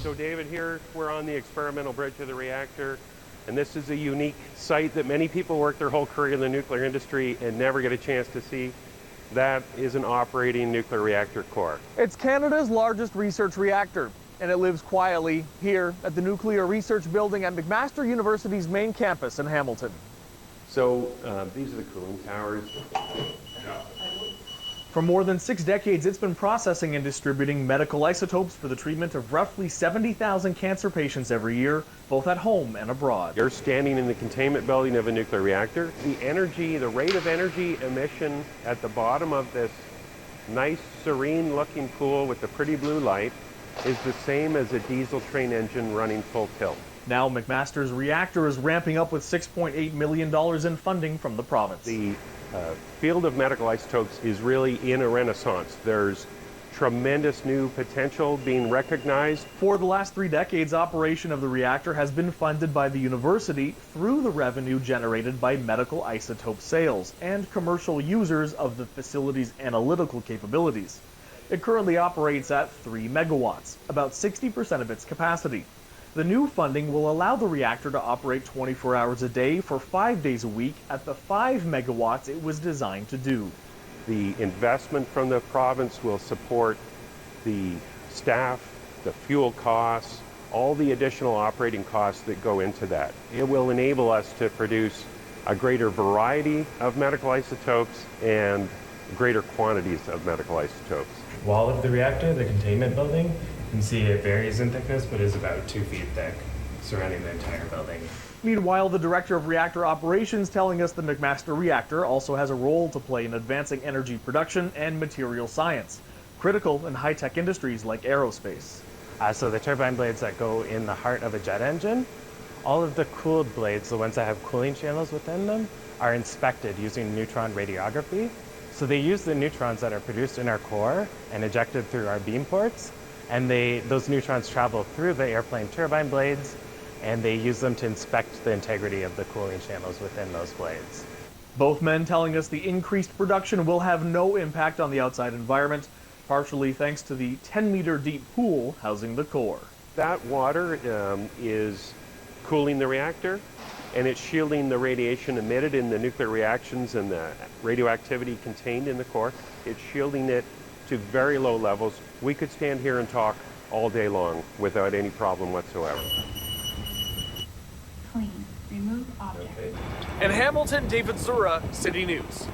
So David, here we're on the experimental bridge of the reactor, and this is a unique site that many people work their whole career in the nuclear industry and never get a chance to see. That is an operating nuclear reactor core. It's Canada's largest research reactor, and it lives quietly here at the Nuclear Research Building at McMaster University's main campus in Hamilton. So these are the cooling towers. For more than 6 decades, it's been processing and distributing medical isotopes for the treatment of roughly 70,000 cancer patients every year, both at home and abroad. You're standing in the containment building of a nuclear reactor. The rate of energy emission at the bottom of this nice, serene-looking pool with the pretty blue light is the same as a diesel train engine running full tilt. Now McMaster's reactor is ramping up with $6.8 million in funding from the province. The field of medical isotopes is really in a renaissance. There's tremendous new potential being recognized. For the last 3 decades, operation of the reactor has been funded by the university through the revenue generated by medical isotope sales and commercial users of the facility's analytical capabilities. It currently operates at 3 megawatts, about 60% of its capacity. The new funding will allow the reactor to operate 24 hours a day for 5 days a week at the 5 megawatts it was designed to do. The investment from the province will support the staff, the fuel costs, all the additional operating costs that go into that. It will enable us to produce a greater variety of medical isotopes and greater quantities of medical isotopes. Wall of the reactor, the containment building, you can see it varies in thickness, but is about 2 feet thick, surrounding the entire building. Meanwhile, the director of reactor operations telling us the McMaster reactor also has a role to play in advancing energy production and material science, critical in high-tech industries like aerospace. So the turbine blades that go in the heart of a jet engine, all of the cooled blades, the ones that have cooling channels within them, are inspected using neutron radiography. So they use the neutrons that are produced in our core and ejected through our beam ports, and those neutrons travel through the airplane turbine blades, and they use them to inspect the integrity of the cooling channels within those blades. Both men telling us the increased production will have no impact on the outside environment, partially thanks to the 10-meter deep pool housing the core. That water is cooling the reactor, and it's shielding the radiation emitted in the nuclear reactions and the radioactivity contained in the core. It's shielding it to very low levels. We could stand here and talk all day long without any problem whatsoever. Clean. Remove object. In Hamilton, David Zura, City News.